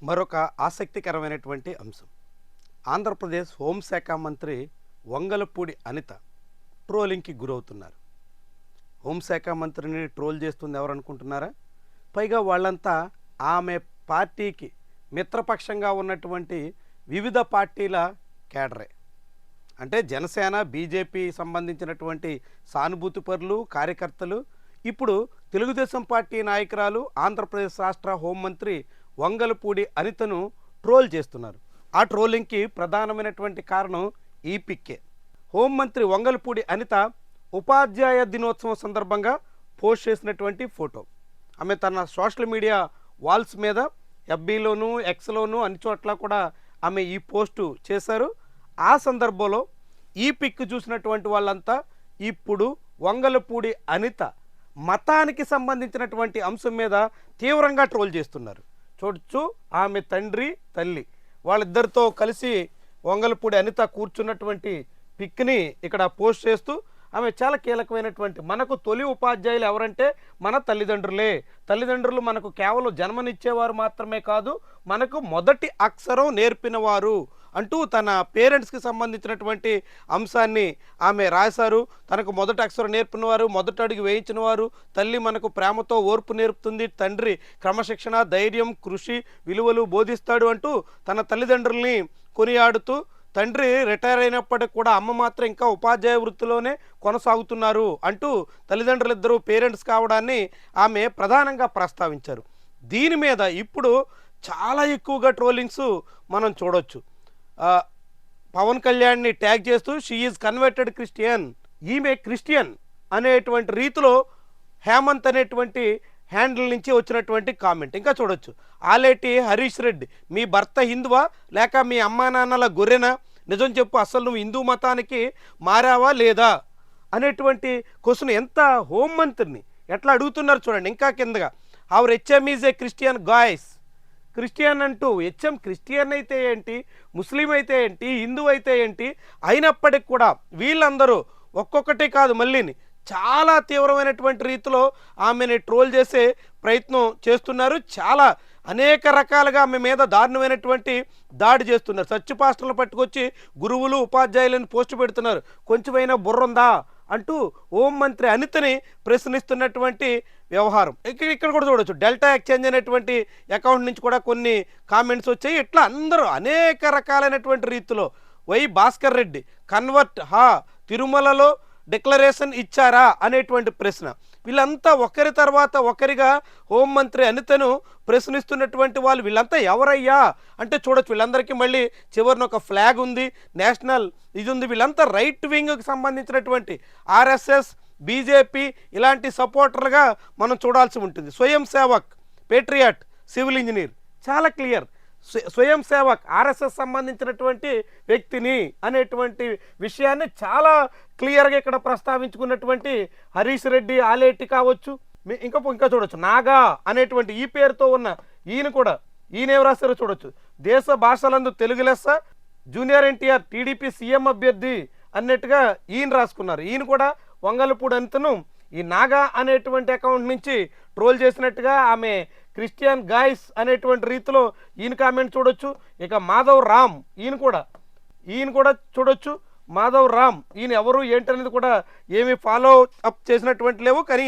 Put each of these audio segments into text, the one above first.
మరొక ఆసక్తికరమైనటువంటి అంశం. ఆంధ్రప్రదేశ్ హోంశాఖ మంత్రి వంగలపూడి అనిత ట్రోలింగ్కి గురవుతున్నారు. హోంశాఖ మంత్రిని ట్రోల్ చేస్తుంది ఎవరనుకుంటున్నారా? పైగా వాళ్ళంతా ఆమె పార్టీకి మిత్రపక్షంగా ఉన్నటువంటి వివిధ పార్టీల కేడరే. అంటే జనసేన, బీజేపీ సంబంధించినటువంటి సానుభూతిపరులు, కార్యకర్తలు ఇప్పుడు తెలుగుదేశం పార్టీ నాయకురాలు ఆంధ్రప్రదేశ్ రాష్ట్ర హోంమంత్రి వంగలపూడి అనితను ట్రోల్ చేస్తున్నారు. ఆ ట్రోలింగ్కి ప్రధానమైనటువంటి కారణం ఈ పిక్కే. హోంమంత్రి వంగలపూడి అనిత ఉపాధ్యాయ దినోత్సవం సందర్భంగా పోస్ట్ చేసినటువంటి ఫోటో. ఆమె తన సోషల్ మీడియా వాల్స్ మీద ఎఫ్బీలోను, ఎక్స్లోను అన్ని చోట్ల కూడా ఆమె ఈ పోస్టు చేశారు. ఆ సందర్భంలో ఈ పిక్ చూసినటువంటి వాళ్ళంతా ఇప్పుడు వంగలపూడి అనిత మతానికి సంబంధించినటువంటి అంశం మీద తీవ్రంగా ట్రోల్ చేస్తున్నారు. చూడొచ్చు, ఆమె తండ్రి, తల్లి వాళ్ళిద్దరితో కలిసి వంగలపూడి అనిత కూర్చున్నటువంటి పిక్ని ఇక్కడ పోస్ట్ చేస్తూ ఆమె చాలా కీలకమైనటువంటి, మనకు తొలి ఉపాధ్యాయులు ఎవరంటే మన తల్లిదండ్రులే. తల్లిదండ్రులు మనకు కేవలం జన్మనిచ్చేవారు మాత్రమే కాదు, మనకు మొదటి అక్షరం నేర్పినవారు అంటూ తన పేరెంట్స్కి సంబంధించినటువంటి అంశాన్ని ఆమె రాశారు. తనకు మొదటి అక్షరం నేర్పినవారు, మొదటి అడుగు వేయించిన వారు, తల్లి మనకు ప్రేమతో ఓర్పు నేర్పుతుంది, తండ్రి క్రమశిక్షణ, ధైర్యం, కృషి, విలువలు బోధిస్తాడు అంటూ తన తల్లిదండ్రుల్ని కొనియాడుతూ, తండ్రి రిటైర్ అయినప్పటికి కూడా అమ్మ మాత్రం ఇంకా ఉపాధ్యాయ వృత్తిలోనే కొనసాగుతున్నారు అంటూ తల్లిదండ్రులిద్దరూ పేరెంట్స్ కావడాన్ని ఆమె ప్రధానంగా ప్రస్తావించారు. దీని మీద ఇప్పుడు చాలా ఎక్కువగా ట్రోలింగ్స్ మనం చూడొచ్చు. పవన్ కళ్యాణ్ని ట్యాగ్ చేస్తూ షీ ఈజ్ కన్వర్టెడ్ క్రిస్టియన్, ఈమె క్రిస్టియన్ అనేటువంటి రీతిలో హేమంత్ అనేటువంటి హ్యాండిల్ నుంచి వచ్చినటువంటి కామెంట్ ఇంకా చూడొచ్చు. ఆలేటి హరీష్ రెడ్డి, మీ భర్త హిందువా లేక మీ అమ్మా నాన్నల గొర్రెనా? నిజం చెప్పు, అసలు నువ్వు హిందూ మతానికి మారావా లేదా అనేటువంటి క్వశ్చన్ ఎంత హోంమంత్రిని ఎట్లా అడుగుతున్నారు చూడండి. ఇంకా కిందగా our HM is a Christian guys. Christian అంటూ హెచ్ఎం క్రిస్టియన్ అయితే ఏంటి, ముస్లిం అయితే ఏంటి, హిందూ అయితే ఏంటి, అయినప్పటికి కూడా వీళ్ళందరూ ఒక్కొక్కటి కాదు మళ్ళీని చాలా తీవ్రమైనటువంటి రీతిలో ఆమెని ట్రోల్ చేసే ప్రయత్నం చేస్తున్నారు. చాలా అనేక రకాలుగా ఆమె మీద దారుణమైనటువంటి దాడి చేస్తున్నారు. చర్చి పాస్టర్లను పట్టుకొచ్చి గురువులు, ఉపాధ్యాయులను పోస్టు పెడుతున్నారు. కొంచెమైనా బుర్రుందా అంటూ హోంమంత్రి అనితని ప్రశ్నిస్తున్నటువంటి వ్యవహారం ఇక్కడ కూడా చూడొచ్చు. డెల్టా ఎక్స్చేంజ్ అనేటువంటి అకౌంట్ నుంచి కూడా కొన్ని కామెంట్స్ వచ్చాయి. ఇట్లా అందరూ అనేక రకాలైనటువంటి రీతిలో వై భాస్కర్ రెడ్డి కన్వర్ట్ తిరుమలలో డిక్లరేషన్ ఇచ్చారా అనేటువంటి ప్రశ్న. వీళ్ళంతా ఒకరి తర్వాత ఒకరిగా హోంమంత్రి అనితను ప్రశ్నిస్తున్నటువంటి వాళ్ళు. వీళ్ళంతా ఎవరయ్యా అంటే చూడొచ్చు, వీళ్ళందరికీ మళ్ళీ చివరిన ఒక ఫ్లాగ్ ఉంది, నేషనల్ ఇది ఉంది. వీళ్ళంతా రైట్ వింగ్కి సంబంధించినటువంటి ఆర్ఎస్ఎస్, బీజేపీ ఇలాంటి సపోర్టర్లుగా మనం చూడాల్సి ఉంటుంది. స్వయం సేవక్, పేట్రియాట్, సివిల్ ఇంజనీర్ చాలా క్లియర్. స్వయం సేవక్ ఆర్ఎస్ఎస్ సంబంధించినటువంటి వ్యక్తిని అనేటువంటి విషయాన్ని చాలా క్లియర్గా ఇక్కడ ప్రస్తావించుకున్నటువంటి హరీష్ రెడ్డి, ఆలేటి కావచ్చు, ఇంకా చూడొచ్చు నాగా అనేటువంటి ఈ పేరుతో ఉన్న ఈయన ఏం రాశారో చూడొచ్చు. దేశ భాషలందు తెలుగు లెస్స, జూనియర్ ఎన్టీఆర్ టీడీపీ సీఎం అభ్యర్థి అన్నట్టుగా ఈయన రాసుకున్నారు. ఈయన కూడా వంగలపూడి అనితను ఈ నాగా అనేటువంటి అకౌంట్ నుంచి ట్రోల్ చేసినట్టుగా ఆమె క్రిస్టియన్ గాయస్ అనేటువంటి రీతిలో ఈయన కామెంట్ చూడొచ్చు. ఇక మాధవ్ రామ్ ఈయన కూడా చూడొచ్చు. మాధవ్ రామ్ ఈయన ఎవరు ఏంటనేది కూడా ఏమి ఫాలో అప్ చేసినటువంటి లేవు, కానీ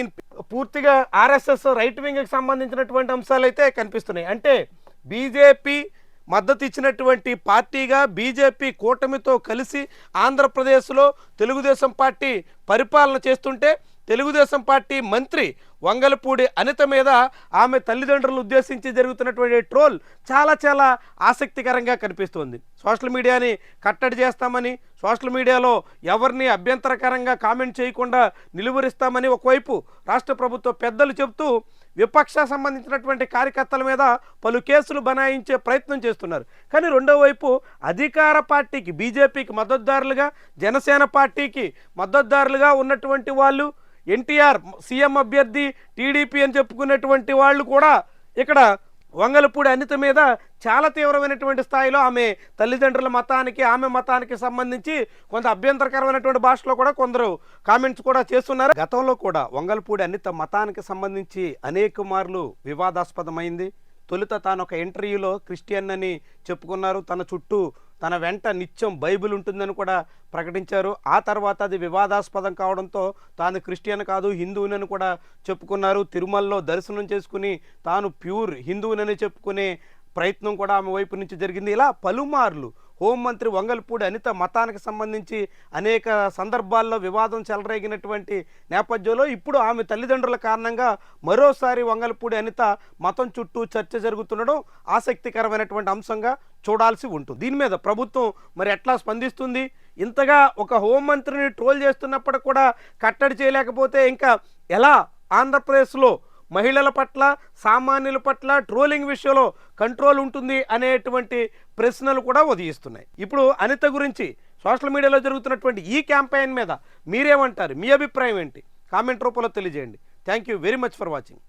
పూర్తిగా ఆర్ఎస్ఎస్ రైట్ వింగ్కి సంబంధించినటువంటి అంశాలు అయితే కనిపిస్తున్నాయి. అంటే బీజేపీ మద్దతు ఇచ్చినటువంటి పార్టీగా బీజేపీ కూటమితో కలిసి ఆంధ్రప్రదేశ్లో తెలుగుదేశం పార్టీ పరిపాలన చేస్తుంటే తెలుగుదేశం పార్టీ మంత్రి వంగలపూడి అనిత మీద ఆమె తల్లిదండ్రులను ఉద్దేశించి జరుగుతున్నటువంటి ట్రోల్ చాలా చాలా ఆసక్తికరంగా కనిపిస్తుంది. సోషల్ మీడియాని కట్టడి చేస్తామని, సోషల్ మీడియాలో ఎవరిని అభ్యంతరకరంగా కామెంట్ చేయకుండా నిలువరిస్తామని ఒకవైపు రాష్ట్ర ప్రభుత్వ పెద్దలు చెబుతూ విపక్ష సంబంధించినటువంటి కార్యకర్తల మీద పలు కేసులు బనాయించే ప్రయత్నం చేస్తున్నారు. కానీ రెండో వైపు అధికార పార్టీకి, బీజేపీకి మద్దతుదారులుగా, జనసేన పార్టీకి మద్దతుదారులుగా ఉన్నటువంటి వాళ్ళు, ఎన్టీఆర్ సీఎం అభ్యర్థి, టీడీపీ అని చెప్పుకునేటువంటి వాళ్ళు కూడా ఇక్కడ వంగలపూడి అనిత మీద చాలా తీవ్రమైనటువంటి స్థాయిలో ఆమె తల్లిదండ్రుల మతానికి, ఆమె మతానికి సంబంధించి కొంత అభ్యంతరకరమైనటువంటి భాషలో కూడా కొందరు కామెంట్స్ కూడా చేస్తున్నారు. గతంలో కూడా వంగలపూడి అనిత మతానికి సంబంధించి అనేక మార్లు వివాదాస్పదమైంది. తొలుత తాను ఒక ఇంటర్వ్యూలో క్రిస్టియన్ అని చెప్పుకున్నారు. తన చుట్టూ తన వెంట నిత్యం బైబిల్ ఉంటుందని కూడా ప్రకటించారు. ఆ తర్వాత అది వివాదాస్పదం కావడంతో తాను క్రిస్టియన్ కాదు హిందువునని కూడా చెప్పుకున్నారు. తిరుమలలో దర్శనం చేసుకుని తాను ప్యూర్ హిందువునని చెప్పుకునే ప్రయత్నం కూడా ఆమె వైపు నుంచి జరిగింది. ఇలా పలుమార్లు హోంమంత్రి వంగలపూడి అనిత మతానికి సంబంధించి అనేక సందర్భాల్లో వివాదం చెలరేగినటువంటి నేపథ్యంలో ఇప్పుడు ఆమె తల్లిదండ్రుల కారణంగా మరోసారి వంగలపూడి అనిత మతం చుట్టూ చర్చ జరుగుతుండడం ఆసక్తికరమైనటువంటి అంశంగా చూడాల్సి ఉంటుంది. దీని మీద ప్రభుత్వం మరి ఎట్లా స్పందిస్తుంది? ఇంతగా ఒక హోంమంత్రిని ట్రోల్ చేస్తున్నప్పుడు కూడా కట్టడి చేయలేకపోతే ఇంకా ఎలా ఆంధ్రప్రదేశ్లో మహిళల పట్ల సామాన్యుల పట్ల ట్రోలింగ్ విషయంలో కంట్రోల్ ఉంటుంది అనేటువంటి ప్రశ్నలు కూడా ఉదయిస్తున్నాయి. ఇప్పుడు అనిత గురించి సోషల్ మీడియాలో జరుగుతున్నటువంటి ఈ క్యాంపెయిన్ మీద మీరేమంటారు? మీ అభిప్రాయం ఏంటి? కామెంట్ రూపంలో తెలియజేయండి. Thank you very much for watching.